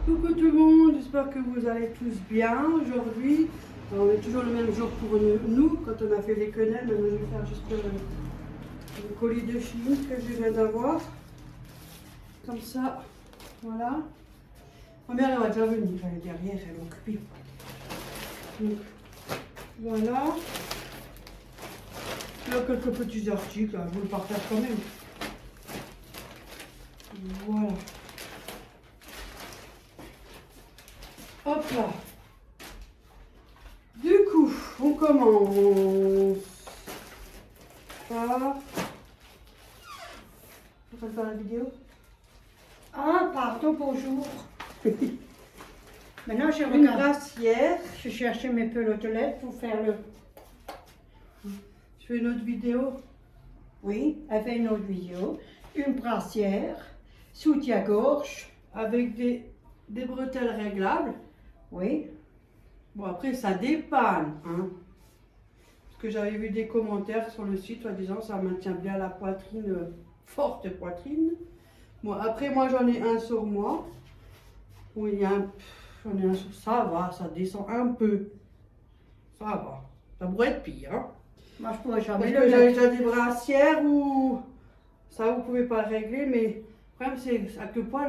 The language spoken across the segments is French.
Coucou tout le monde, j'espère que vous allez tous bien aujourd'hui. On est toujours le même jour pour nous quand on a fait les quenelles. Maintenant je vais faire juste le colis de Chine que je viens d'avoir. Comme ça, voilà. Ma mère elle va déjà venir, elle est derrière, elle est occupée. Donc, voilà. Là quelques petits articles, je vous le partage quand même. Voilà. Hop là. Du coup, on commence par... On va faire la vidéo. Ah, pardon, bonjour. Maintenant, je Une regarde. brassière. Je cherchais mes pelotettes pour faire le... Je fais une autre vidéo. Oui, elle fait une autre vidéo. Une brassière, soutien-gorge. Avec des bretelles réglables. Oui. Bon, après, ça dépanne. Hein. Parce que j'avais vu des commentaires sur le site en disant ça maintient bien la poitrine, forte poitrine. Bon, après, moi, j'en ai un sur moi. Oui, j'en ai un sur... Ça va, ça descend un peu. Ça va. Ça pourrait être pire. Hein. Moi, je pourrais Parce jamais que le j'ai mettre. déjà des brassières où ça, vous pouvez pas le régler. Mais le problème, c'est à quel point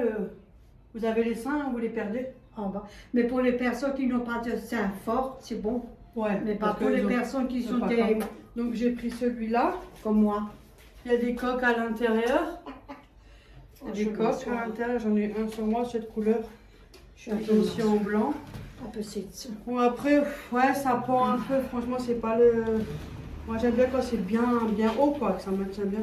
vous avez les seins, vous les perdez. En bas. Mais pour les personnes qui n'ont pas de seins forts, c'est bon. Ouais. Mais pas parce pour que les ils ont- personnes qui ils ont sont pas des... faim. Donc, j'ai pris celui-là. comme moi. Il y a des coques à l'intérieur. Il y a des Je coques m'assois. à l'intérieur. J'en ai un sur moi, cette couleur. Je suis un Il peu est aussi en blanc. un peu c'est Bon, après, ouais, ça pend un peu. Franchement, c'est pas le... Moi, j'aime bien quand c'est bien haut, quoi, que ça maintient bien.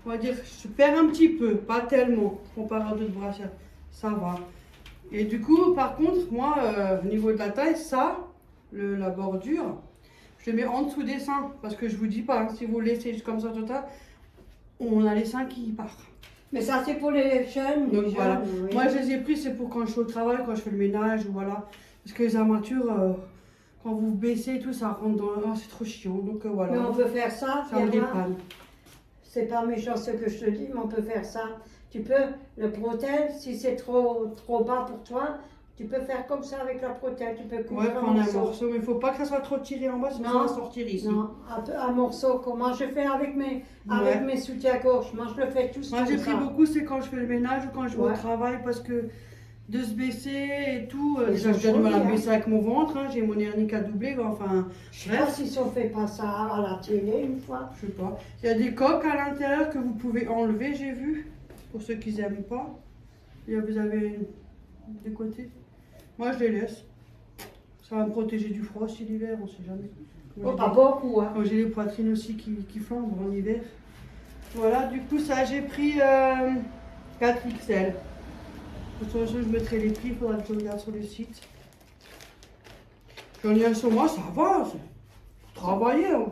On va dire, je perds un petit peu, pas tellement, comparé à d'autres brassières. Ça va. Et du coup, par contre, moi, au niveau de la taille, ça, la bordure, je le mets en dessous des seins. Parce que je vous dis pas, hein, si vous laissez juste comme ça total, on a les seins qui partent. Mais ça, c'est pour les jeunes. Donc les voilà. jeunes, oui. Moi, je les ai pris, c'est pour quand je suis au travail, quand je fais le ménage, voilà. Parce que les armatures, quand vous baissez et tout, ça rentre dans... Oh, c'est trop chiant, donc voilà. Mais on peut faire ça. Ça me Diana. dépanne. C'est pas méchant ce que je te dis, mais on peut faire ça. Tu peux le protège, si c'est trop bas pour toi, tu peux faire comme ça avec la protège. Tu peux Ouais, couper un prendre un morceau. morceau, mais il faut pas que ça soit trop tiré en bas, sinon ça Non, va sortir ici. Non, un morceau. Comment je fais avec mes soutiens-gorge. Moi, je le fais tous Moi, comme j'ai pris ça. beaucoup, c'est quand je fais le ménage ou quand je vais au Ouais. travail, parce que de se baisser et tout, Ils déjà, sont j'ai du mal à me jolis, baisser avec mon ventre, hein, j'ai mon hernie qui a doublé, enfin, Je sais pas s'ils ont fait pas ça à la télé une fois. je sais pas. Il y a des coques à l'intérieur que vous pouvez enlever, j'ai vu, pour ceux qui n'aiment pas. Et vous avez des côtés. Moi, je les laisse. Ça va me protéger du froid aussi l'hiver, on sait jamais. Oh, pas beaucoup, hein. Quand j'ai les poitrines aussi qui flambent en hiver. Voilà, du coup, ça, j'ai pris 4 XL. De toute façon, je mettrai les prix, il faudra que je regarde sur le site. J'en ai un sur moi, ça va. Pour travailler, hein.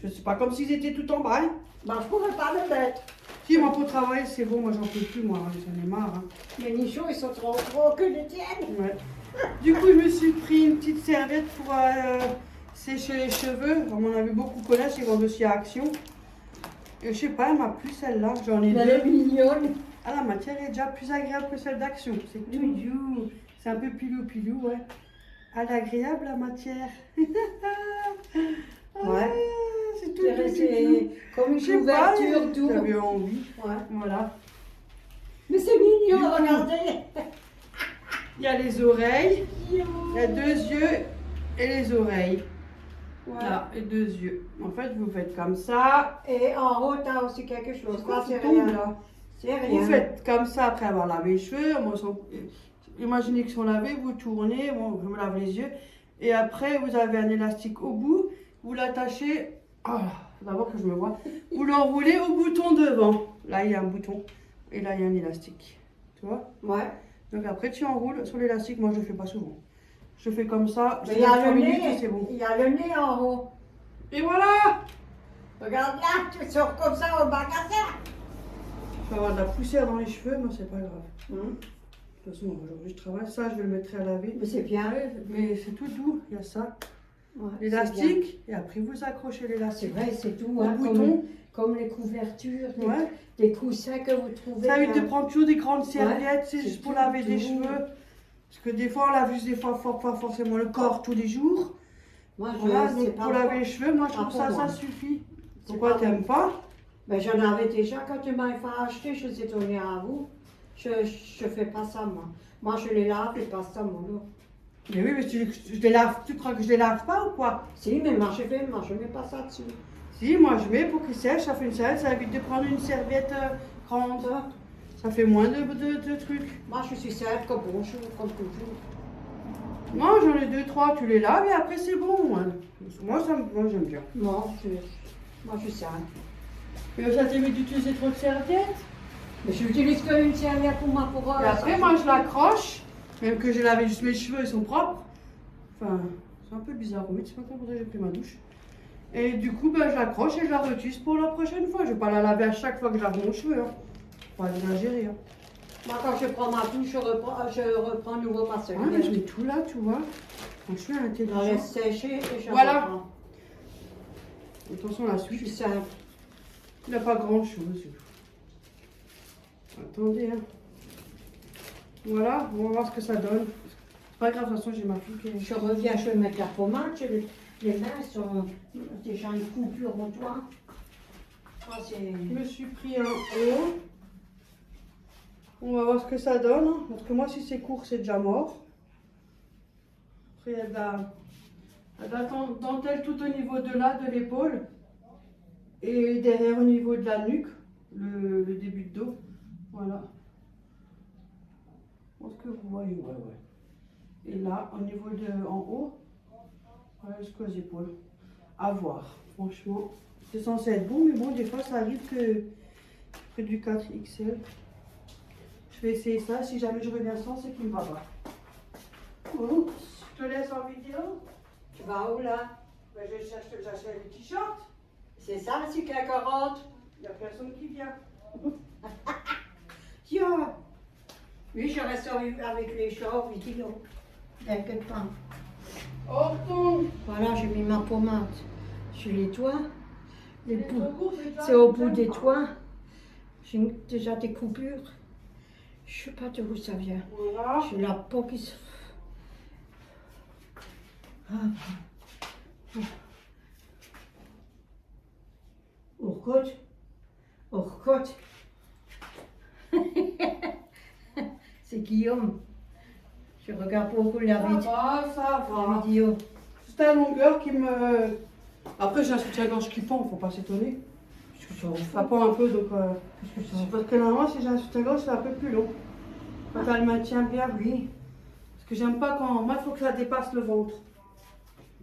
C'est pas comme s'ils étaient tout en bas. Hein. Bah, je pourrais pas le mettre. Si, moi, pour travailler, c'est bon, moi, j'en peux plus, moi, j'en ai marre. Hein. Les nichons, ils sont trop gros que les tiennes. Ouais. Du coup, je me suis pris une petite serviette pour sécher les cheveux. On m'en avait beaucoup connaître, ils vendent aussi à Action. Et je sais pas, elle m'a plu celle-là. J'en ai Elle est deux. mignonne. Ah, la matière est déjà plus agréable que celle d'Action. C'est tout doux. C'est un peu pilou-pilou, ouais. Elle est agréable, la matière. Ah, Ouais. c'est tout C'est doux. resté comme une Je sais pas, couverture douce. j'avais envie. Ouais. Voilà. Mais c'est mignon, Du coup, regardez. Il y a les oreilles. Il y a 2 yeux et les oreilles. Ouais. Là, et 2 yeux. En fait, vous faites comme ça. Et en haut, t'as aussi quelque chose. Quoi, Ça, c'est qui tombe, rien. là. C'est Vous rien. faites comme ça après avoir lavé les cheveux. Imaginez qu'ils sont lavés, vous tournez, bon, je me lave les yeux. Et après, vous avez un élastique au bout. Vous l'attachez. Ah, faut d'abord que je me vois. Vous l'enroulez au bouton devant. Là, il y a un bouton. Et là, il y a un élastique. Tu vois? Ouais. Donc après, tu enroules sur l'élastique. Moi, je le fais pas souvent. Je fais comme ça. Mais je il y a laisse 3 le minutes et nez. c'est bon. Il y a le nez en haut. Et voilà! Regarde là, tu sors comme ça au magasin. Je vais avoir de la poussière dans les cheveux, mais c'est pas grave. Hum. De toute façon, aujourd'hui, je travaille. Ça, je vais le mettre à laver. Mais c'est bien. Mais c'est tout doux. Il y a ça. Ouais, L'élastique, et après vous accrochez c'est l'élastique vrai, c'est tout. au Hein, bouton. comme les couvertures, Ouais. des coussins que vous trouvez. Ça évite là. de prendre toujours des grandes serviettes, c'est c'est juste pour tout laver des doux. cheveux. Parce que des fois, on lave juste des fois pas forcément le corps tous les jours. Moi, Voilà, c'est donc pas pour laver les cheveux, moi je trouve pour ça, moi. ça suffit. C'est Pourquoi pas t'aimes pas? Ben, j'en avais déjà quand tu m'as fait acheter, je suis donnée à vous. Je fais pas ça, moi. Moi, je les lave et pas ça, mon lot. Mais oui, mais je les lave, tu crois que je les lave pas ou quoi? Si, mais moi, je mets pas ça dessus. Si, moi je mets pour qu'ils sèchent, ça fait une serviette, ça évite de prendre une serviette grande. Ça fait moins de trucs. Moi, je suis sèche comme bonjour, comme toujours. Moi j'en ai 2, 3, tu les laves et après c'est bon. Moi j'aime bien. Non, moi, je suis sèche. Mais ça t'évite d'utiliser trop de serviettes. Mais je n'utilise qu'une serviette pour moi, pour Et après, moi je l'accroche, même que j'ai lavé juste mes cheveux, ils sont propres. Enfin, c'est un peu bizarre, oui, c'est pas comme ça que j'ai pris ma douche. Et du coup, ben, je l'accroche et je la réutilise pour la prochaine fois. Je vais pas la laver à chaque fois que je lave mon cheveu. Hein. Faut pas exagérer. Hein. Moi, quand je prends ma douche, je reprends nouveau ma serviette. Ouais, mais je mets tout là, tu vois. Quand je suis Je la intelligent. laisse sécher et je Voilà. reprends. Attention, la Je suis suite. sèche. Il n'y a pas grand chose. Attendez. Hein. Voilà, on va voir ce que ça donne. C'est pas grave, de toute façon, j'ai ma fille qui est. Je reviens, je vais mettre la pommade. Les mains sont déjà une coupure au doigt. Ça, Je me suis pris un haut. On va voir ce que ça donne. Hein, parce que moi, si c'est court, c'est déjà mort. Après, il y a de la dentelle tout au niveau de là, de l'épaule. Et derrière, au niveau de la nuque, le début de dos. Voilà. Est-ce que vous voyez? Ouais, ouais. Et là, au niveau de en haut, voilà, jusqu'aux épaules. À voir. Franchement, c'est censé être bon, mais bon, des fois, ça arrive que du 4XL. Je vais essayer ça. Si jamais je reviens sans, c'est qu'il me va pas. Oups, je te laisse en vidéo. tu vas où là? Ben, j'achète des t-shirts. C'est ça, c'est qu'un carotte. Il n'y a personne qui vient. Tiens. Oui, je reste avec les chats, 8 kilos. T'inquiète pas. On retourne. Voilà, j'ai mis ma pommade sur les toits. Les C'est bouts. trop court, déjà, C'est au je bout t'aime des pas. toits. J'ai déjà des coupures. Je sais pas d'où ça vient. Voilà. J'ai la peau qui se... Ah. Urkut. Urkut. C'est Guillaume. Je regarde beaucoup la Ça va. vidéo. C'est la longueur qui me. Après, j'ai un soutien-gorge qui pend, faut pas s'étonner. Ça pend un peu, donc. C'est parce que normalement, si j'ai un soutien-gorge, c'est un peu plus long. Quand elle maintient bien, oui. Parce que j'aime pas quand. Moi, il faut que ça dépasse le ventre.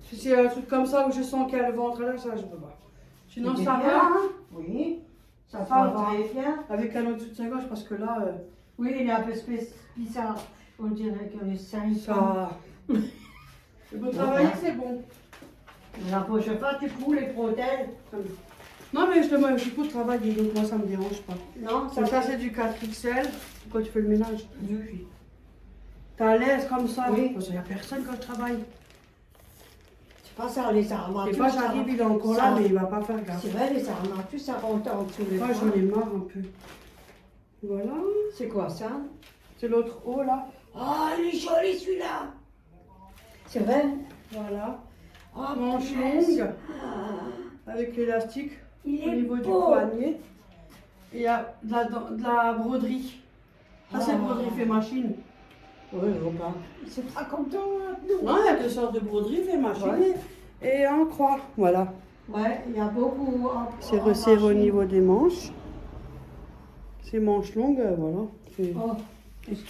Si c'est un truc comme ça où je sens qu'il y a le ventre là, ça, je peux pas. Sinon, C'était ça bien, va. hein? Oui. Ça Ça va va. très bien. Avec un autre soutien-gorge, parce que là, Oui, il est un peu bizarre. On dirait que les seins sont... ça. Je peux travailler, c'est bon. La prochaine fois, tu couds les protèges. Non, mais je suis pour travailler, donc moi, ça me dérange pas. Non, Ça, c'est du 4XL. Pourquoi tu fais le ménage? Oui. T'es à l'aise comme ça? Oui. Parce qu'il n'y a personne quand je travaille. C'est pas ça, les armatures. Des fois, j'arrive, il est encore là, mais il va pas faire gaffe. C'est vrai, les armatures, ça rentre en dessous les Moi, bras. j'en ai marre un peu. Voilà. C'est quoi ça? C'est l'autre haut, là. Oh, il est joli celui-là. C'est vrai? Voilà. Oh, Manche punaise. longue, avec l'élastique Il au est niveau du beau. poignet. Et il y a de la broderie. Ça, c'est Oh. broderie fait machine. Oui, pas. C'est pas comme toi, nous. Non, il y a deux sortes de broderie fait machine Ouais. et en croix. Voilà. Ouais, il y a beaucoup. C'est resserré au niveau des manches. C'est manches longues, voilà. C'est Oh,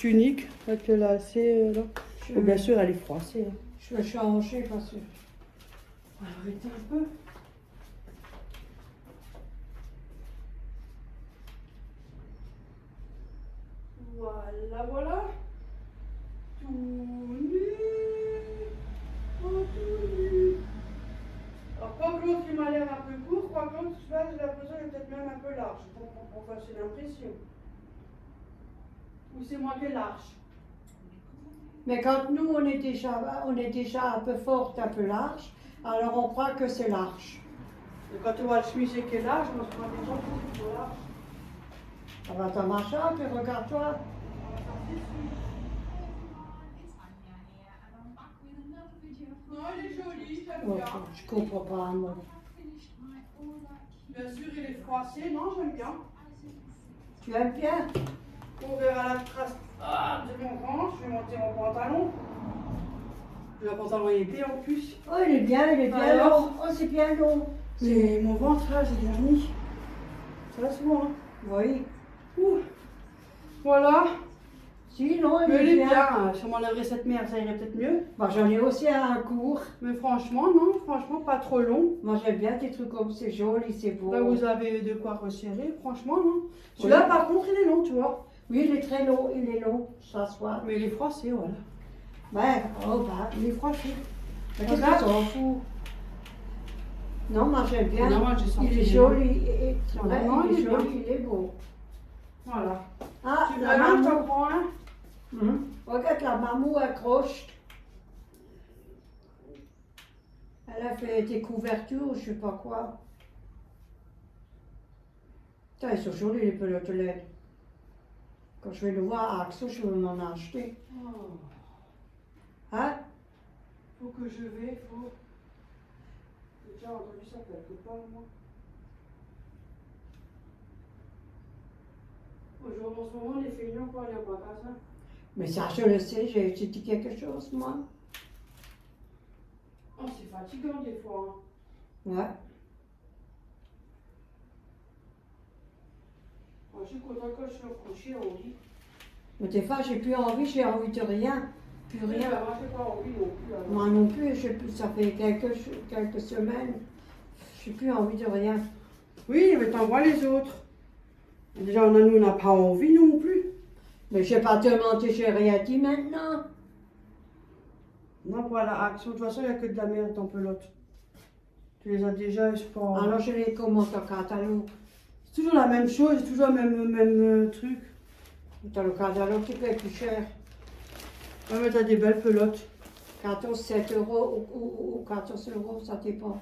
unique avec le lacet là. je, Bon, bien sûr, elle est froissée. Hein. je vais changer parce que. On va arrêter un peu. Voilà, voilà. Tout nu. Oh, tout nu. Alors, quoi que l'autre, il m'a l'air un peu court, quoi que l'autre, celui-là, j'ai l'impression qu'il est peut-être même un peu large. Enfin, c'est l'impression. Ou c'est moi qui est large. Mais quand nous, on est déjà un peu forte, un peu large, alors on croit que c'est large. Et quand tu vois le chemisier qui est large, on se prend des gens qui sont larges. Ça va, t'as marché un peu, regarde-toi. Je comprends pas, moi. Bien sûr, il est froissé. Non, j'aime bien. Tu aimes bien? On verra la trace de mon ventre. Je vais monter mon pantalon. Le pantalon est épais en plus. Oh, il est bien Alors long. Oh, c'est bien long. Mais mon ventre là, j'ai dernier. Ça va souvent. Hein. Oui. Ouh. Voilà. Si, non, Mais il est bien. Si on m'enlèverait cette merde, ça irait peut-être mieux. Bah, j'en ai aussi un court. Mais franchement, non. Franchement, pas trop long. Moi, j'aime bien tes trucs comme c'est joli, c'est beau. Là, vous avez de quoi resserrer. Franchement, non. Celui-là, par contre, il est long, tu vois. Oui, il est très long, ça soit. Mais il est froissé, voilà. Ouais, oh bah. Il est froissé. Mais qu'est-ce que t'en fous? Non, moi j'aime bien. Non, moi, j'ai senti il est les joli. Et, c'est Non, vrai, non, il est il est joli, bien. il est beau. Voilà. Ah, Tu veux la un, mamou. t'en prends un? Regarde, la mamou accroche. Elle a fait des couvertures, je sais pas quoi. Putain, ils sont jolis les pelotes LED. Quand je vais le voir à Axo, je vais m'en acheter. Oh. Hein? Faut que je vais, faut. J'ai déjà entendu ça quelque part, moi. Aujourd'hui, en ce moment, les feignants, quoi, il n'y a pas qu'à ça. Mais ça, je le sais, j'ai dit quelque chose, moi. Oh, c'est fatigant des fois. Hein. Ouais. Moi, je suis contente quand je suis accrochée au lit. Mais des fois, j'ai plus envie de rien. Plus rien. Bah, moi, j'ai pas envie non plus. Alors. Moi non plus, ça fait quelques semaines. J'ai plus envie de rien. Oui, mais t'envoies les autres. Et déjà, nous, on n'a pas envie non plus. Mais je vais pas te mentir, j'ai rien dit maintenant. Non, voilà, Action, de toute façon, il n'y a que de la merde en pelote. Tu les as déjà, je pense. Alors je les commande en catalogue. C'est toujours la même chose, c'est toujours le même truc. Dans le catalogue, tu payes plus cher. Ouais, mais t'as des belles pelotes. 14, 7 euros ou 14 euros, ça dépend.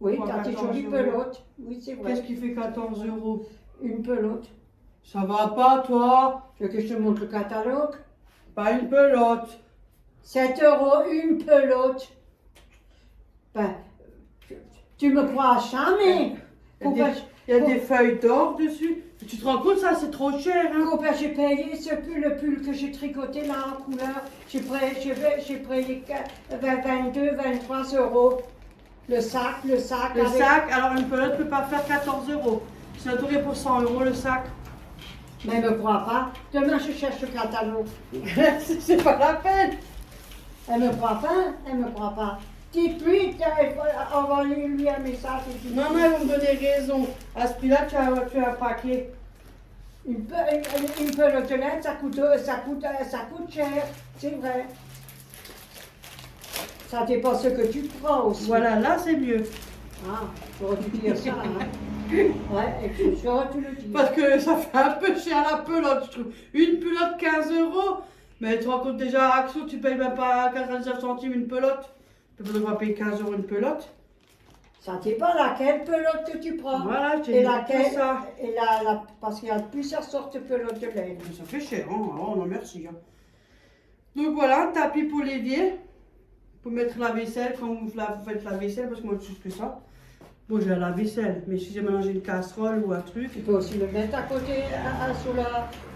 Oui, Pourquoi t'as des 14 jolies euros? pelotes. Oui, c'est vrai. Qu'est-ce qui fait 14 euros? Une pelote. Ça va pas, toi? Tu veux que je te montre le catalogue? Pas une pelote. 7 euros, une pelote. Ben, tu me crois jamais. Il y a des feuilles d'or dessus. Tu te rends compte, ça, c'est trop cher, hein? Combien j'ai payé le pull que j'ai tricoté là en couleur? J'ai payé 22, 23 euros. Le sac. Le sac, alors une pelote ne peut pas faire 14 euros. C'est adoré pour 100 euros le sac. Mais elle ne me croit pas. Demain, je cherche le catalogue. C'est pas la peine. Elle ne me croit pas. Elle me croit pas. Dites-lui, envoyez-lui un message. Et Non, non, ils vont me donner raison. À ce prix-là, tu as un paquet. Une pelote LED, ça coûte cher. C'est vrai. Ça dépend ce que tu prends aussi. Voilà, là, c'est mieux. Ah, j'aurais dû dire ça. Hein. Ouais, et j'aurais dû le dire. Parce que ça fait un peu cher la pelote, je trouve. Une pelote, 15 euros. Mais tu te rends compte déjà, à Axo, tu payes même pas 99 centimes une pelote. Tu peux devoir payer 15 euros une pelote. Ça dépend laquelle pelote que tu prends. Voilà, j'ai Et dit laquelle, ça. et parce qu'il y a plusieurs sortes de pelotes de laine. Mais ça fait cher, hein. Oh non, merci. Hein. Donc voilà, un tapis pour l'évier. Pour mettre la vaisselle quand vous faites la vaisselle, parce que moi je touche que ça. Bon, j'ai la vaisselle, mais si j'ai mélangé une casserole ou un truc. Tu peux aussi le mettre à côté,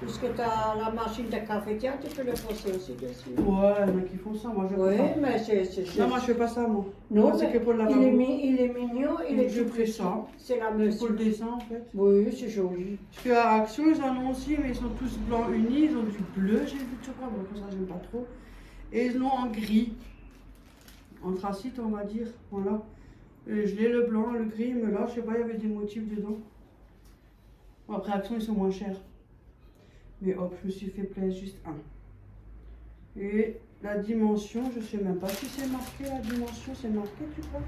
puisque tu as la machine de cafetière, tu peux le poser aussi dessus. Ouais, il y en a qui font ça, moi je fais Oui, pas. mais c'est Non, moi je fais pas ça, moi. Non, Moi, c'est que pour le il lavabo. est mignon, il est Je tout fais petit. ça. C'est la Pour mesure. le dessin en fait. Oui, c'est joli. Parce qu'à Action, ils en ont aussi, mais ils sont tous blancs unis. Ils ont du bleu, j'ai vu, tu vois, bon, ça j'aime pas trop. Et ils l'ont en gris. Anthracite, on va dire. Voilà. Et je l'ai le blanc, le gris, mais là, je sais pas, il y avait des motifs dedans. Bon, après, Action, ils sont moins chers. Mais hop, je me suis fait plaisir, juste un. Et la dimension, je sais même pas si c'est marqué, la dimension, c'est marqué, tu crois?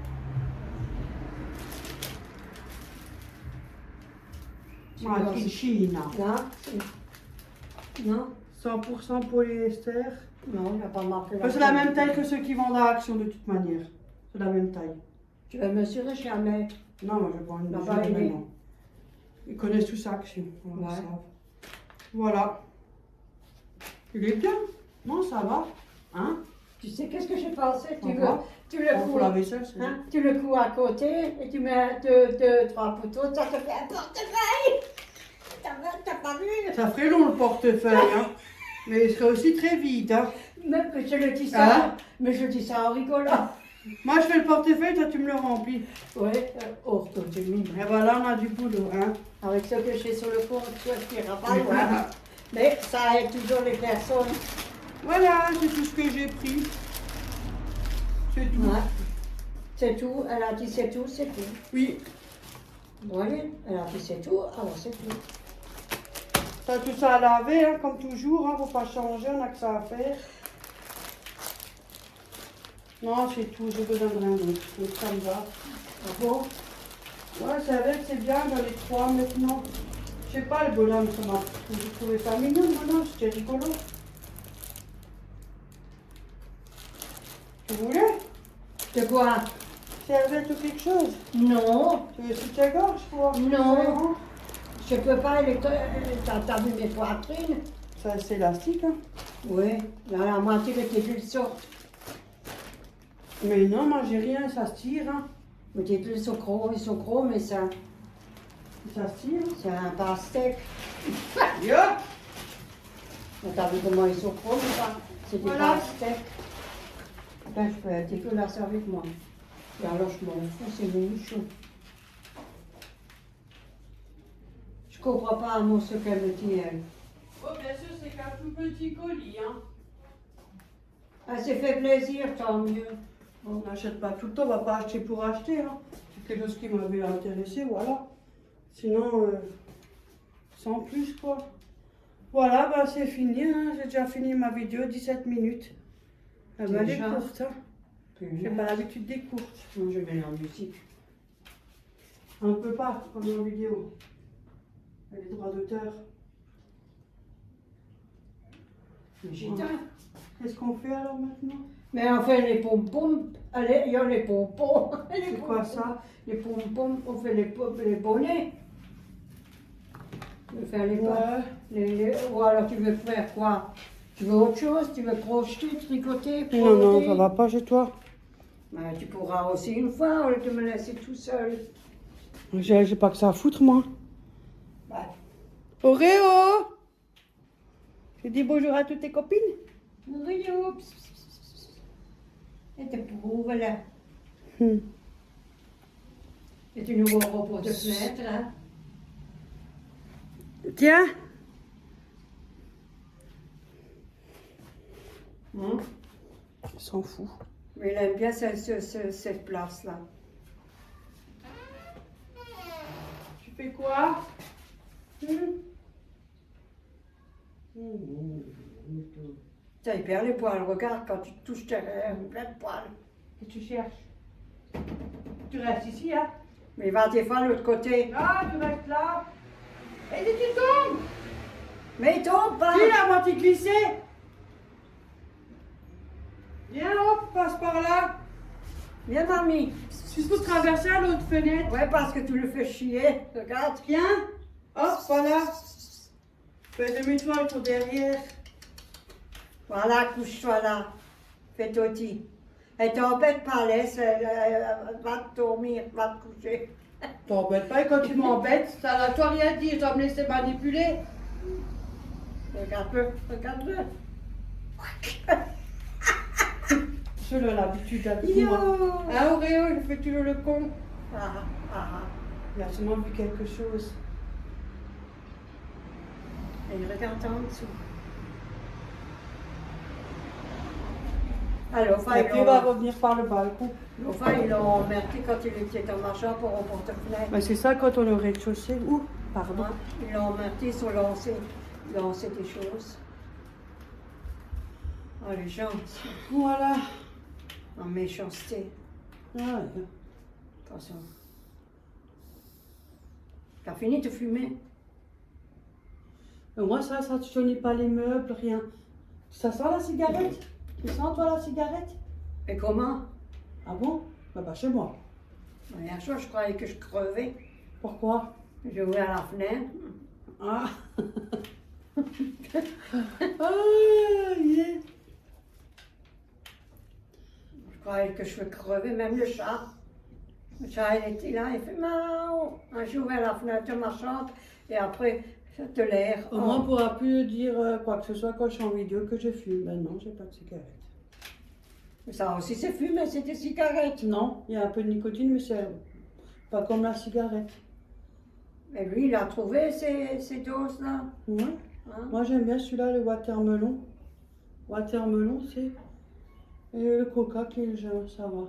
Marqué China. Là, non, 100% polyester. non, il n'a pas marqué C'est la même taille que ceux qui vendent à Action de toute manière. C'est la même taille. Tu vas mesurer jamais. Non, moi je prends une Bah, mesure bah, il est- vraiment. Ils connaissent tous Action. Ouais. Ça. Voilà. Il est bien. Non, ça va. Hein? Tu sais qu'est-ce que j'ai pensé? Tu le Pour couds, la vaisselle, c'est hein, tu le couds à côté et tu mets deux, trois poteaux, ça te fait un portefeuille. T'as pas vu? Ça ferait long le portefeuille, hein. Mais il serait aussi très vide, hein. Même que je le dis ça, Hein? mais je dis ça en rigolant. Moi, je fais le portefeuille, toi, tu me le remplis. Oui, oh, toi, tu mets. Et voilà, on a du boulot, hein. Avec ce que j'ai sur le compte, tu n'iras pas loin. Mais ça aide toujours les personnes. Voilà, c'est tout ce que j'ai pris. C'est tout. Ouais. C'est tout. Elle a dit c'est tout, c'est tout. Oui. Oui, elle a dit c'est tout, alors c'est tout. T'as tout ça à laver, hein, comme toujours, hein. Faut pas changer, on a que ça à faire. Non, c'est tout, j'ai besoin de rien d'autre. Donc ça me va. Ah bon? Ouais, c'est vrai que c'est bien dans les trois maintenant. Je sais pas, le bonhomme, ça m'a trouvé ça mignon, le bonhomme, c'était rigolo. Tu voulais? De quoi? Serviette ou quelque chose? Non, Tu veux sous ta gorge pour non. Je peux pas, t'as vu mes poitrines? Ça, c'est élastique, hein. Oui, là, la moitié de tes bulles sortent. Mais non, moi j'ai rien, ça se tire, hein. Mais tes bulles sont gros, mais ça, Ça se tire. c'est un pastèque. Yo! Mais t'as vu comment ils sont gros, mais ça, c'est des Voilà. pastèques. Ben, je peux être dégueulasse avec moi. Et alors, je m'en fous, c'est mon nichon. Je comprends pas un mot ce qu'elle me dit, elle. Oh, bien sûr, c'est qu'un tout petit colis, hein. Elle s'est fait plaisir, tant mieux. On n'achète pas tout le temps, on va pas acheter pour acheter, hein. C'est quelque chose qui m'avait intéressé, voilà. Sinon, sans plus, quoi. Voilà, ben c'est fini, hein. J'ai déjà fini ma vidéo, 17 minutes. Elle va aller Déjà? courte, hein. J'ai pas l'habitude des courtes. Non, je mets la musique. On ne peut pas, comme en vidéo. Il y a les droits d'auteur. Mais j'éteins. Qu'est-ce qu'on fait alors maintenant? Mais enfin, les pompons, allez, il y a les pompons. C'est quoi ça? Les pompons, on fait les bonnets. On fait Ouais. ou alors tu veux faire quoi? Tu veux autre chose? Tu veux crocheter, tricoter, Non, non, broder? ça va pas chez toi. Ben, tu pourras aussi une fois, au lieu de me laisser tout seul. J'ai pas que ça à foutre, moi. Ben, Oreo! Tu dis bonjour à toutes tes copines? Rio, et te prouve là. Et tu nous repos de fenêtre, hein? Tiens! Hum? Il s'en fout. Mais il aime bien cette place-là. Tu fais quoi? Ça, il perd les poils. Regarde, quand tu touches tes plein de poils. Qu'est-ce que tu cherches? Tu restes ici, hein? Mais il va des fois de l'autre côté. Ah, tu restes là. Et si tu tombes? Mais il tombe pas. Si, là, va t'y glisser. Viens, hop, passe par là. Viens, mamie. Tu peux traverser à l'autre fenêtre. Ouais, parce que tu le fais chier. Regarde. Viens. Hop, voilà. Fais demi-toile pour derrière. Voilà, couche-toi là. Fais toti. Et t'embête pas, laisse. Va te dormir, va te coucher. T'embête pas et quand tu m'embêtes, ça n'a toi rien dit, je dois me laisser manipuler. Regarde-le, regarde-le. Je l'ai l'habitude avec Yo. moi. Hein, Auréo, il fait toujours le con. Ah, ah, ah. Il a sûrement vu quelque chose. Et il regarde en dessous. Alors, enfin, Et puis il va revenir par le balcon. ils l'ont emmerdé quand il était en marchant pour un porte-fenêtre. Mais c'est ça quand on est au rez-de-chaussée. Ouh, pardon. Ils l'ont emmerdé, ils sont lancés des choses. Oh, les gens, Voilà. en méchanceté. Ah, ouais. Attention. T'as fini de fumer? Mais moi, ça, je n'ai pas les meubles, rien. Ça sent la cigarette? Tu sens, toi, la cigarette? Et comment? Ah bon? Bah, chez moi. Hier soir, je croyais que je crevais. Pourquoi? J'ai ouvert la fenêtre. Ah. Ah, yeah. croyais que je vais crever, même le chat. Le chat, il était là, il fait miaou. J'ai ouvert la fenêtre de ma chambre et après, de l'air. Au moins, on ne pourra plus dire quoi que ce soit quand je suis en vidéo que je fume. Ben non, j'ai pas de cigarette. Ça aussi, c'est fumé, c'est des cigarettes. Non, il y a un peu de nicotine, mais c'est pas comme la cigarette. Mais lui, il a trouvé ces doses-là. Ouais. Hein? Moi, j'aime bien celui-là, le watermelon. Watermelon, c'est. Et le coca qui est légère, ça va.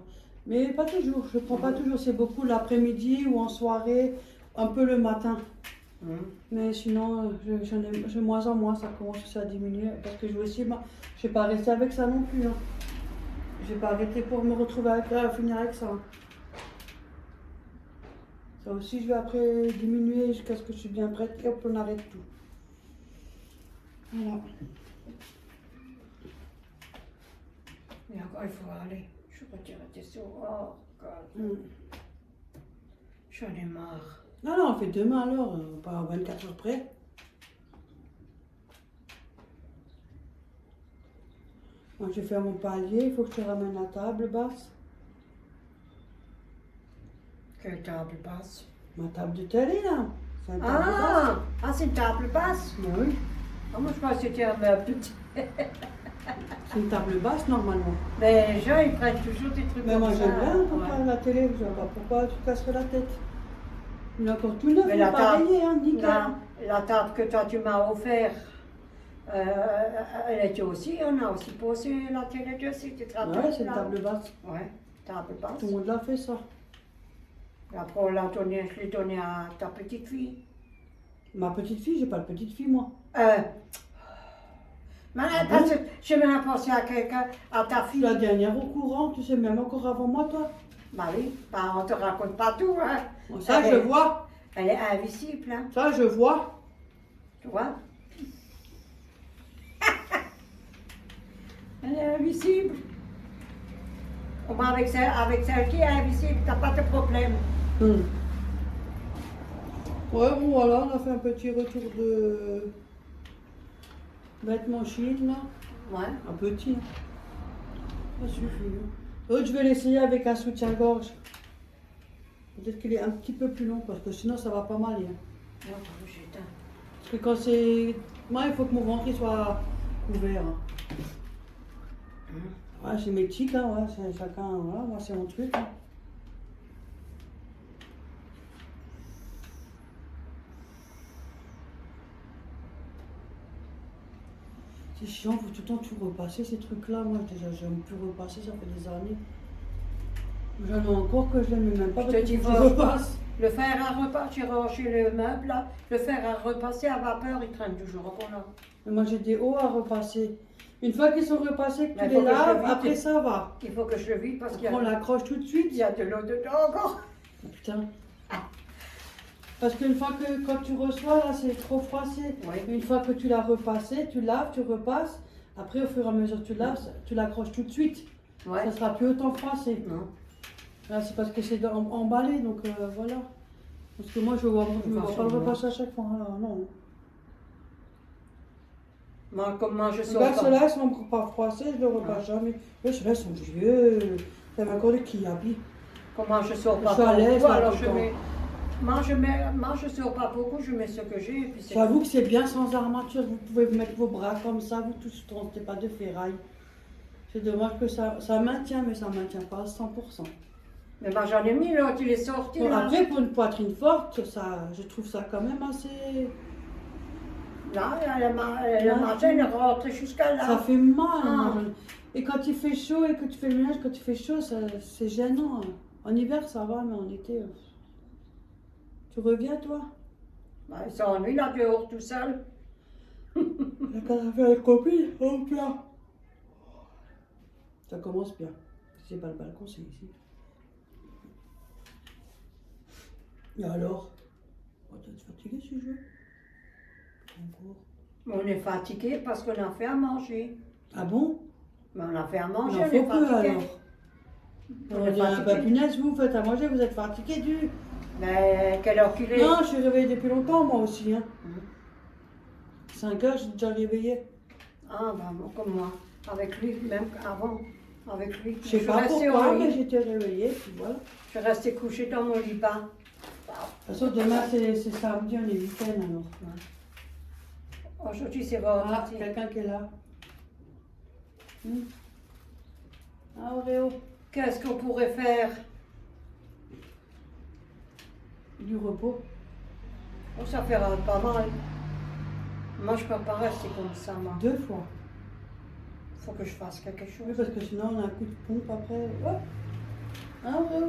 Mais pas toujours, je prends pas toujours, c'est beaucoup l'après-midi ou en soirée, un peu le matin. Mais sinon, j'ai moins en moins, ça commence aussi à diminuer. Parce que je vais aussi, je vais pas rester avec ça non plus. Hein. Je vais pas arrêter pour me retrouver finir avec ça. Ça aussi, je vais après diminuer jusqu'à ce que je suis bien prête et hop, on arrête tout. Voilà. Et encore, il faut aller. Je retire tes sous. Oh, God. J'en ai marre. Non, non, on fait demain alors, pas 24 heures près. Moi, je vais faire mon palier, il faut que je te ramène la table basse. Quelle table basse? Ma table de télé, là. C'est une table basse. Ah, c'est une table basse? Oui, Ah, moi, je crois que c'était un meuble petit. c'est une table basse, normalement. Mais les gens, ils prennent toujours des trucs Mais comme moi, ça. j'aime bien pour Ouais. faire la télé. Je vois pas pourquoi tu casserais la tête. Il est encore tout neuf, Mais il la n'est pas table- rayé, hein, nickel. La table que toi, tu m'as offert, elle était aussi, on a aussi posé la télé dessus, tu te rappelles? Ouais, c'est une là? table basse. Ouais, table basse. Tout le monde l'a fait, ça. Et après, on l'a donné, je l'ai donné à ta petite fille. Ma petite fille, j'ai pas de petite fille, moi. Mais Ah parce bon? que j'ai même pensé à quelqu'un, à ta Je suis fille. la dernière au courant, tu sais, même encore avant moi, toi. Bah oui, bah, on te raconte pas tout, hein. Bon, ça, Elle je est- vois. Elle est invisible, hein, Ça, je vois. tu vois. Elle est invisible. Au moins avec celle qui est invisible, t'as pas de problème. Ouais, bon, voilà, on a fait un petit retour de vêtements Chine, là. Ouais. Un petit. Hein. Ça suffit. Hein. L'autre, je vais l'essayer avec un soutien-gorge. Peut-être qu'il est un petit peu plus long, parce que sinon, ça va pas mal. Hein. Non, attends, j'éteins. Parce que quand c'est... Moi, il faut que mon ventre il soit ouvert. Hein. Ouais, c'est mes tics, hein, ouais, c'est chacun, voilà, moi c'est mon truc. Hein. C'est chiant, faut tout le temps tout repasser ces trucs-là. Moi déjà, j'aime plus repasser, ça fait des années. J'en ai encore que je l'aime même pas Je parce te que dis, je va- repasse. Le fer à repasser, j'ai rangé le meuble là, le fer à repasser à vapeur, il traîne toujours au là. Mais moi j'ai des hauts à repasser. Une fois qu'ils sont repassés, que Mais tu faut les que je laves, le vide. après ça va. Il faut que je le vide parce qu'il y On a, l'accroche tout de il suite. y a de l'eau dedans encore. Putain. Parce qu'une fois que quand tu reçois, là, c'est trop froissé. Oui. Une fois que tu l'as repassé, tu laves, tu repasses. Après, au fur et à mesure que tu laves, tu l'accroches tout de suite. Ouais. Ça sera plus autant froissé. Non. Là, c'est parce que c'est emballé, donc voilà. Parce que moi, je ne vois pas le repasser à chaque fois. Alors, non. Moi, comment je sors Regarde, pas. ceux-là, ils sont encore pas froissés, je ne le repasse jamais. Mais ceux-là, ils sont vieux. Ça m'a encore des kiabi. Comment je sors pas Je suis à l'aise, beaucoup, là, alors tout je le temps. mets. Moi, je sors pas beaucoup, je mets ce que j'ai et puis c'est. J'avoue que c'est bien sans armature. Vous pouvez mettre vos bras comme ça, vous tous trompez pas de ferraille. C'est dommage que ça maintient, mais ça ne maintient pas à 100%. Mais moi, j'en ai mis l'autre, il est sorti Bon, là. après, pour une poitrine forte, ça, je trouve ça quand même assez... Là, le matin, il est rentré jusqu'à là. Ça fait mal. Ah. moi, et quand il fait chaud et que tu fais le ménage, quand il fait chaud, c'est gênant. Hein. En hiver, ça va, mais en été... Tu reviens, toi? Bah, il s'ennuie là dehors tout seul. La carte à faire avec copine, oh bien. Ça commence bien. C'est pas le balcon, c'est ici. Et alors? Oh, t'es fatigué ce jeu? Encore. On est fatigué parce qu'on a fait à manger. Ah bon? Mais on a fait à Il manger, en on est faut peu fatigué. alors. On On est dit, bah fatigué. punaise, vous faites à manger, vous êtes fatigué du... Mais quelle heure qu'il est? Non, je suis réveillée depuis longtemps moi aussi. Hein. Mhm. 5 heures, je suis déjà réveillée. Ah, bah, bon, comme moi. Avec lui, même avant. avec lui. Je sais suis pas restée pourquoi, au lit. mais j'étais réveillée, puis voilà. Je suis restée couchée dans mon lit bas. De toute façon, demain c'est samedi, on est week-end alors. Aujourd'hui, c'est Ah, vendredi. quelqu'un qui est là. Ah, Auréo. Qu'est-ce qu'on pourrait faire? Du repos. Oh, ça fera pas mal. Moi, je peux pas rester comme ça, moi. 2 fois. Faut que je fasse quelque chose. Oui, parce que sinon on a un coup de pompe après. Hop. Hein, Auréo?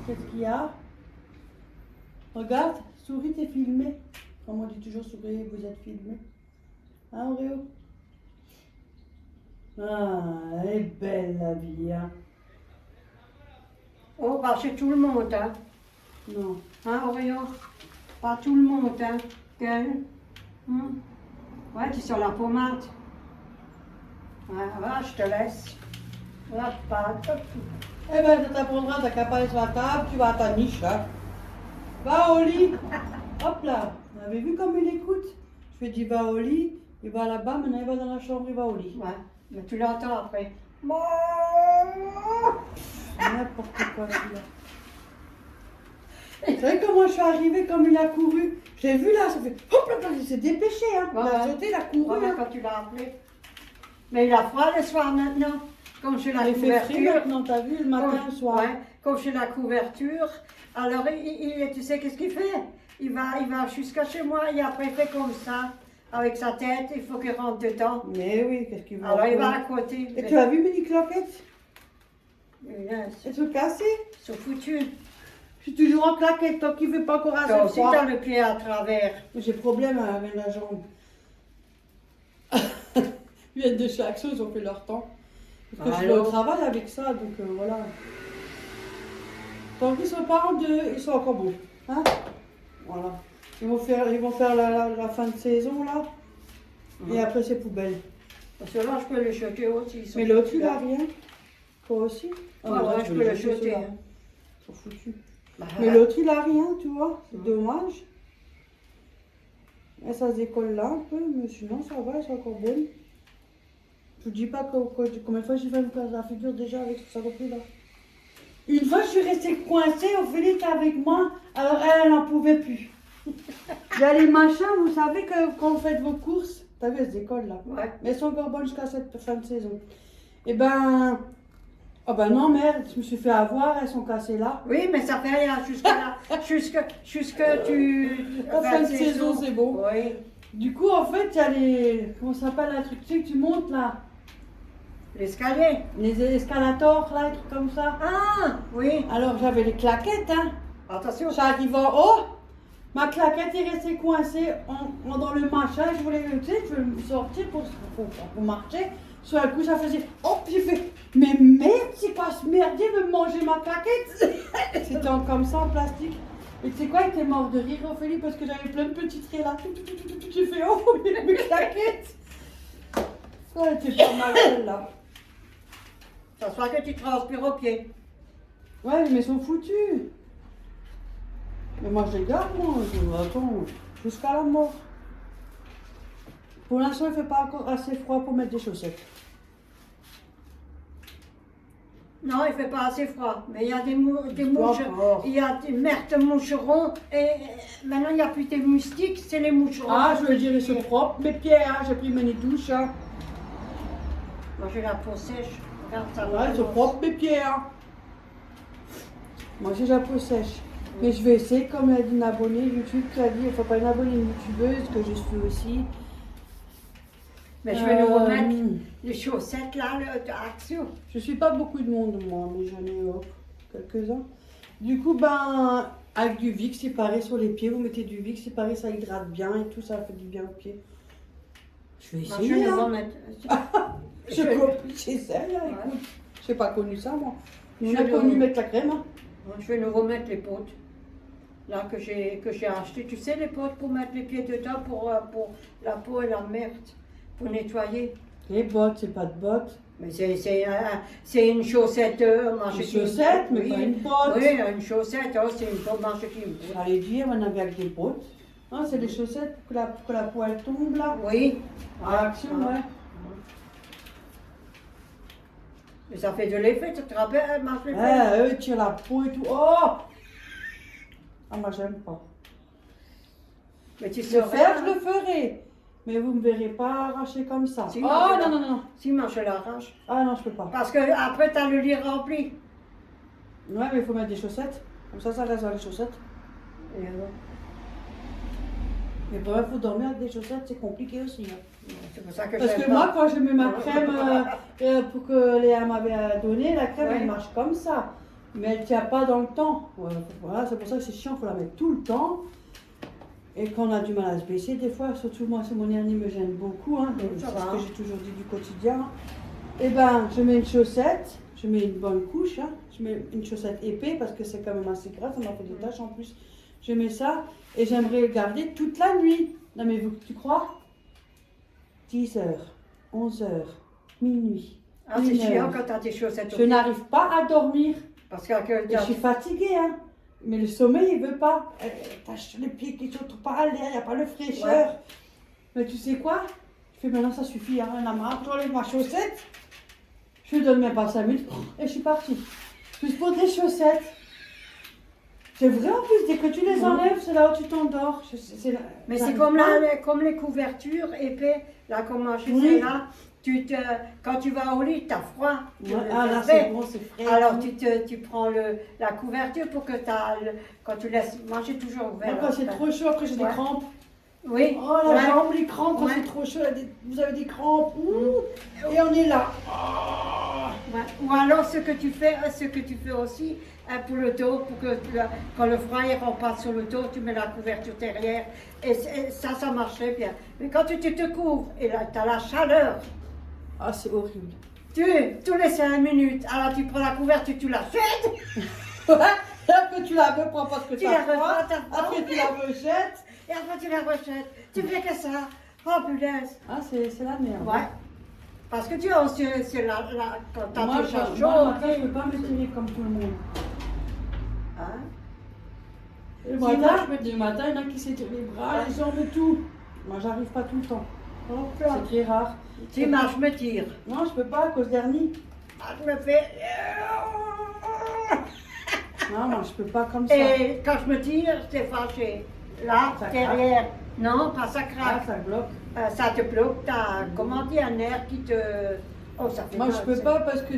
Qu'est-ce qu'il y a? Regarde, souris, t'es filmé. Comme on dit toujours, souris, vous êtes filmé. Hein, Auréo? Ah, elle est belle la vie, hein. Oh, bah, chez tout le monde, hein. Non. Hein, Orion? Pas tout le monde, hein. Quel? Ouais, tu es sur la pommade. Ouais, va, je te laisse. La pâte. Eh ben, ça t'apprendra, t'as qu'à parler sur la table, tu vas à ta niche, hein. Va au lit. Hop là. Vous avez vu comme il écoute? Je lui ai dit, va au lit. Il va là-bas, maintenant il va dans la chambre, il va au lit. Ouais, mais tu l'entends après. N'importe quoi, celui-là. Vous savez comment je suis arrivée, comme il a couru? J'ai vu là, ça fait hop là, il s'est dépêché, hein. Il a sauté, il a couru. Ouais, Hein. quand tu l'as appelé. Mais il a froid le soir maintenant. Comme j'ai la Il fait frais couverture. maintenant, t'as vu, le matin, le soir. Ouais, comme j'ai la couverture. Alors, tu sais qu'est-ce qu'il fait? Il va jusqu'à chez moi et après il fait comme ça. Avec sa tête, il faut qu'il rentre dedans. Mais oui, qu'est-ce qu'il veut? Alors il va à côté. Et tu as vu mes claquettes? Elles Elles sont cassées. sont foutues. Je suis toujours en claquettes, tant qu'il ne fait pas encore assez Toi aussi, froid. t'as le pied à travers. J'ai problème avec la jambe. Ils viennent de chez Axo, ils ont fait leur temps. Parce que je vais au travail avec ça, donc voilà. Tant qu'ils sont pas en deux, ils sont encore bons. Hein? Voilà. Ils vont faire la fin de saison là. Et après c'est poubelle. Parce que là, je peux les jeter aussi. Ils sont Mais l'autre, foutus, il a là. rien. Toi aussi? Ouais, mais là, je peux les jeter. ceux-là. Hein. Ils sont foutus. Bah, Mais l'autre, il a rien, tu vois. C'est dommage. Et ça se décolle là un peu, mais sinon ça va, c'est encore bonne. Je vous dis pas combien de fois j'ai fait me casser la figure déjà avec ce saloperie là. Une fois, je suis restée coincée, Ophélie était avec moi, alors elle n'en pouvait plus. Il y a les machins, vous savez que quand vous faites vos courses, t'as vu, elles se décollent là. Ouais. Mais elles sont encore bonnes jusqu'à cette fin de saison. Et ben, oh ben non, merde, je me suis fait avoir, elles sont cassées là. Oui, mais ça fait rien jusqu'à là. jusque tu. La fin de saison, c'est bon. Oui. Du coup, en fait, il y a les. Comment ça s'appelle un truc, tu sais que tu montes là? L'escalier. Les escalators là, des trucs comme ça. Ah, oui. Alors j'avais les claquettes, hein. Attention. J'arrive en haut, ma claquette est restée coincée dans le machin. Je voulais, tu sais, je voulais me sortir pour marcher. Sur un coup, ça faisait. Hop, j'ai fait. Mais merde, c'est quoi ce merdier veut me manger ma claquette? C'était comme ça en plastique. Et tu sais quoi, il était mort de rire, Ophélie, parce que j'avais plein de petits traits là. J'ai fait, oh, mes claquettes. Oh, elle était pas mal celle-là. Ça se voit que tu transpires au pied. Ouais, mais ils sont foutus. Mais moi, je les garde, moi. Attends, jusqu'à la mort. Pour l'instant, il ne fait pas encore assez froid pour mettre des chaussettes. Non, il ne fait pas assez froid. Mais il y a des mouches. Encore. Il y a des merdes de moucherons. Et maintenant, il n'y a plus des moustiques, c'est les moucherons. Ah, je veux dire, ils sont propres, mes pieds, hein. J'ai pris mes douches, hein. Moi, j'ai la peau sèche. Regarde ça. Ouais, ils sont propres, mes pieds, hein. Moi, j'ai la peau sèche. Mais je vais essayer, comme a dit une abonnée YouTube qui a dit, il ne faut pas une abonnée une youtubeuse, que je suis aussi. Mais je vais nous remettre les chaussettes là, d'Action. Je suis pas beaucoup de monde, moi, mais j'en ai quelques-uns. Du coup, ben, avec du Vicks séparé sur les pieds, vous mettez du Vicks séparé, ça hydrate bien et tout, ça fait du bien aux pieds. Je vais Je vais essayer. nous Hein. remettre. J'essaie, hein, écoute. Je n'ai pas connu ça, moi. On Je a vais connu nous- mettre la crème. Hein. Je vais nous remettre les potes. Là que j'ai acheté. Tu sais, les potes pour mettre les pieds dedans pour la peau et la merde. Pour nettoyer. Les bottes, c'est pas de bottes. Mais c'est une chaussette Une chaussette, mais pas une botte. Oui, une chaussette, oh, c'est une bonne marcheting. J'allais dire, on avait avec des bottes. Hein, c'est des chaussettes pour que la peau elle tombe là. Oui. À Action, ouais. Mais ça fait de l'effet, tu te rappelles, elle marche les fesses. Ouais, eux tirent la peau et tout. Oh! Ah, moi, j'aime pas. Mais tu Le saurais, faire, je le ferai. Mais vous me verrez pas arracher comme ça. Si, Oh, moi, je non, non, non. Si, moi, je l'arrache. Ah, non, je peux pas. Parce que après, tu as le lit rempli. Ouais, mais il faut mettre des chaussettes. Comme ça reste dans les chaussettes. Et alors, Mais bon, il faut dormir avec des chaussettes, c'est compliqué aussi. Hein. c'est pour ça que Parce j'aime que pas. moi, quand je mets ma crème pour que Léa m'avait donné, la crème, Ouais. elle marche comme ça. Mais elle ne tient pas dans le temps. Ouais, voilà, c'est pour ça que c'est chiant, il faut la mettre tout le temps. Et quand on a du mal à se baisser, des fois, surtout moi, c'est mon hernie me gêne beaucoup. Hein, donc Ça c'est va. ce que j'ai toujours dit du quotidien. Et ben, je mets une chaussette, je mets une bonne couche, hein, je mets une chaussette épais parce que c'est quand même assez gras, ça m'a fait des taches en plus. Je mets ça et j'aimerais le garder toute la nuit. Non mais vous, tu crois 10h, 11h, minuit. Ah, c'est 1 chiant heure. quand tu as tes chaussettes au Je pied. n'arrive pas à dormir. Parce que Et je suis fatiguée, hein. Mais le sommeil, il veut pas. T'as les pieds qui sautent pas à l'air, il n'y a pas de fraîcheur. Ouais. Mais tu sais quoi? Je fais maintenant, ça suffit, hein, rien à marre. J'enlève ma chaussette. Je lui donne même pas 5 minutes et je suis partie. Juste pour des chaussettes. C'est vrai en plus, dès que tu les enlèves, c'est là où tu t'endors. Mais j'arrive c'est comme, pas. comme les couvertures épais. Là, comme moi, je Oui. fais là. Quand tu vas au lit, tu as froid. Tu Ouais, le ah là, fais. c'est bon, c'est frais. Alors, tu prends la couverture pour que quand tu laisses. Moi, j'ai toujours ouvert. Moi, quand c'est trop chaud, après j'ai des Ouais. crampes. Oui. Oh la Ouais. jambe, les crampes, quand Ouais. c'est trop chaud, là, vous avez des crampes. Ouh. Et on est là. Ouais. Ou alors, ce que tu fais aussi pour le dos, pour que quand le froid il repasse sur le dos, tu mets la couverture derrière. Et ça marcherait bien. Mais quand tu te couvres, et là, tu as la chaleur. Ah, c'est horrible. Tous les 5 minutes, alors tu prends la couverture, tu la jettes. Après, tu la reprends parce que Tu t'as la froid. reprends, t'as froid. Après, tu la rejettes. Et après, tu la rejettes. Tu fais que ça. Oh, punaise. Ah, c'est la merde. Ouais. Parce que tu vois, c'est quand t'as Moi, tes chats moi, chauds. le matin, je ne peux pas me tirer comme tout le monde. Hein? Le matin, il y en a qui s'étirent les bras, les jambes et tout. Moi, j'arrive pas tout le temps. C'est très rare. Tu marches, me tire. Non, je peux pas à cause d'hernie. Ah, je me fais. Non, moi, je peux pas comme ça. Et quand je me tire, c'est fâché. Là, Ça derrière. Non, pas ça Ah, craque. ça bloque. Ça te bloque. T'as, comment dire, un nerf qui te. Oh, ça fait Moi, mal, je peux c'est- pas parce que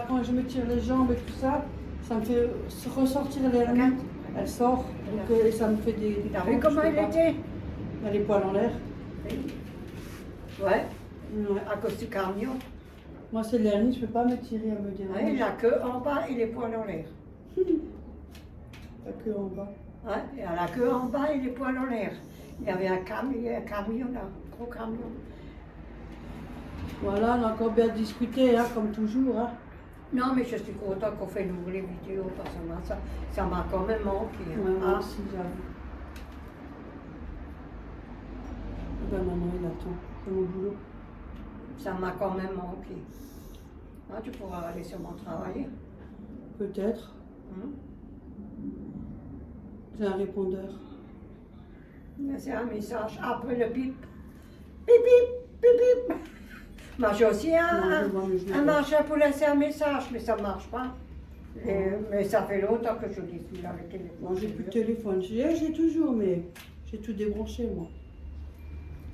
quand je me tire les jambes et tout ça, ça me fait ressortir l'hernie. Regarde. Elle sort. Donc, et ça me fait des T'as crampes, vu comment je peux il pas. était? Il a les poils en l'air. Ouais, Ouais. à cause du camion. Moi, c'est l'hernie, je peux pas me tirer à me dire. Ouais, la queue en bas et les poils en l'air. La queue en bas. Ouais, et à la queue en bas et les poils en l'air. Il y avait un camion là, un gros camion. Voilà, on a encore bien discuté, hein, comme toujours. Hein. Non, mais je suis contente qu'on fait nouveau les vidéos parce que ça m'a quand même manqué. Hein. Ouais, moi Ah, aussi, j'avoue. Ben maintenant, il attend. C'est mon boulot. ça m'a quand même manqué. Ah, tu pourras aller sûrement travailler. Peut-être. Hein? J'ai un répondeur. Mais c'est un message après le bip. Bip, bip, bip, bip. Moi, j'ai aussi Non, je vois, mais je l'ai un pas. marché pour laisser un message, mais ça ne marche pas. Mais ça fait longtemps que je l'ai plus là, le téléphone. Moi, j'ai plus de téléphone. J'ai toujours, mais j'ai tout débranché, moi.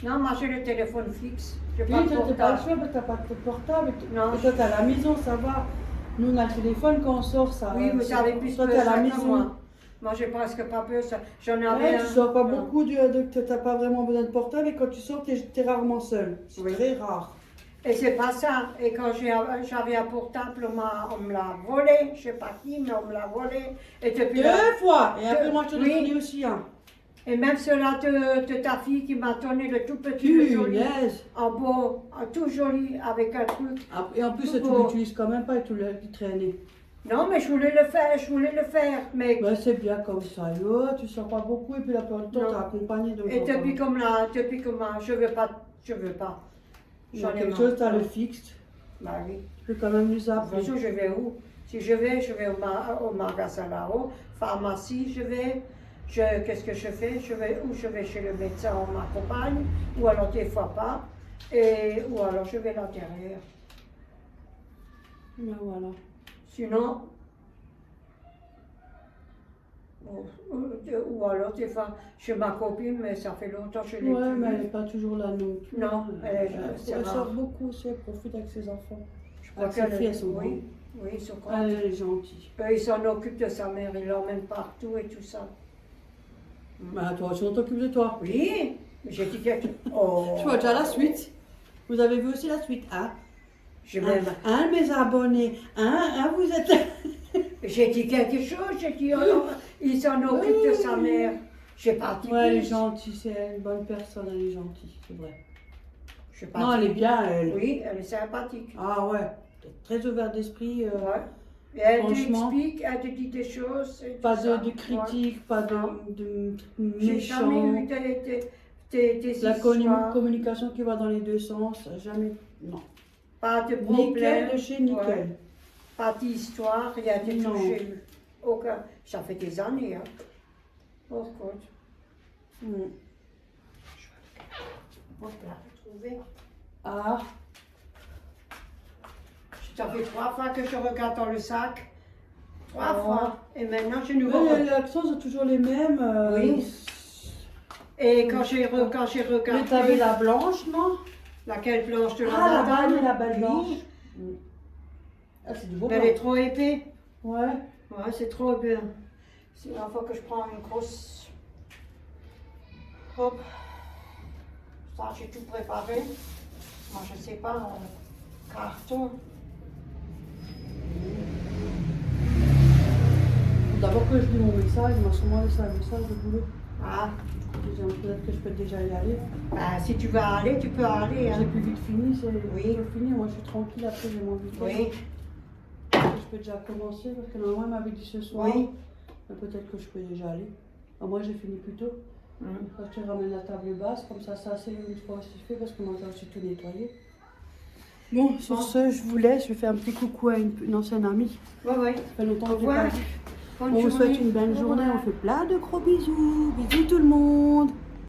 Non, moi j'ai le téléphone fixe. J'ai Oui, pas de toi, t'es pas le portable. choix, parce que t'as pas de portable. Non. Et toi, t'es à la maison, ça va. Nous, on a le téléphone quand on sort, ça. Oui, vous savez plus Toi, que t'es à la ça que maison. moi. Moi, j'ai presque pas peur. J'en avais Ouais, un. tu sors pas Non. beaucoup, t'as pas vraiment besoin de portable. Et quand tu sors, t'es rarement seul. C'est Oui. très rare. Et c'est pas ça. Et quand j'avais un portable, on me l'a volé. Je sais pas qui, mais on me l'a volé. Et depuis là. 2 fois. Et après, moi, je te Oui. l'ai donné aussi un. Et même cela de ta fille qui m'a donné le tout petit, le joli, Punaise. en beau, tout joli, avec un truc. Et en plus, Tout tu beau. l'utilises quand même pas et tu l'as traîné. Non, mais je voulais le faire, mais Ouais, c'est bien comme ça. Yo, tu sors pas beaucoup et puis la plupart du temps, Non. t'es accompagné. Donc et on va depuis pas. comme là, je veux pas. Il y a J'en ai quelque marre. chose, t'as le fixe. Bah oui. Tu peux quand même lui De toute appeler. façon, je vais où? Si je vais au magasin là-haut, pharmacie, qu'est-ce que je fais? Je vais chez le médecin, on m'accompagne, ou alors des fois pas, ou alors je vais là derrière. Ben voilà. Sinon, ou alors des fois chez ma copine, mais ça fait longtemps que je l'ai Ouais, plus. mais elle n'est pas toujours là non plus. Non, c'est Elle rare. sort beaucoup aussi, elle profite avec ses enfants. Je crois Avec ses qu'elle filles, elles sont oui, grandes. oui, ils sont Elle grandes. est gentille. Il s'en occupe de sa mère, il l'emmène partout et tout ça. Bah, toi aussi, on t'occupe de toi. Oui, j'ai dit quelque chose. Oh. Tu vois déjà la suite. Vous avez vu aussi la suite, hein? J'ai même. Mes abonnés, vous êtes... J'ai dit quelque chose, j'ai dit, oh, il s'en occupe de sa mère. J'ai pas dit Ouais, elle est plus. gentille, c'est une bonne personne, elle est gentille, c'est vrai. J'ai pas Non, elle dit est bien, elle. Oui, elle est sympathique. Ah ouais, très ouverte d'esprit. Ouais. Et elle franchement, t'explique, elle te dit des choses. Et Pas tout ça. de critique, pas de J'ai jamais eu méchant. des La histoires, communication qui va dans les deux sens, jamais. Non. pas de Nickel problème, de chez nickel. ouais. Pas d'histoire, rien de Non. touché. Aucun. Ça fait des années. Hein. Oh, écoute. Mm. Hop là, retrouvé. Ah, Ça fait 3 fois que je regarde dans le sac. 3 Oh. fois. Et maintenant, je nous mais les accents sont toujours les mêmes. Oui. Et quand j'ai regardé. Mais t'avais la blanche, non? Laquelle blanche de la Ah, dame, la belle oui. blanche. Mm. Ah, c'est du beau Mais elle blanc. est trop épais. Ouais. Ouais, c'est trop bien. C'est la fois que je prends une grosse. Hop. Ça, j'ai tout préparé. Moi, je sais pas, un carton. D'abord que je lis mon message, il m'a sûrement laissé un message de boulot. Ah, Peut-être que je peux déjà y aller. bah, si tu vas aller, tu peux aller. J'ai Hein. plus vite fini, c'est Oui. fini. Moi, je suis tranquille après, j'ai mon week-end. Oui, Je peux déjà commencer parce que normalement, elle m'avait dit ce soir. oui. Mais peut-être que je peux déjà aller. Moi, j'ai fini plus tôt. Hum. Quand tu ramènes la table basse, comme ça c'est une fois aussi fait parce qu'on a aussi tout nettoyé. Bon, sur ce, je vous laisse. Je vais faire un petit coucou à une ancienne amie. Ouais, ouais. Ça fait longtemps Au que je l'ai pas revoir. vue. Bonne On vous souhaite journée. une belle Au journée. revoir. On fait plein de gros bisous. Bisous tout le monde.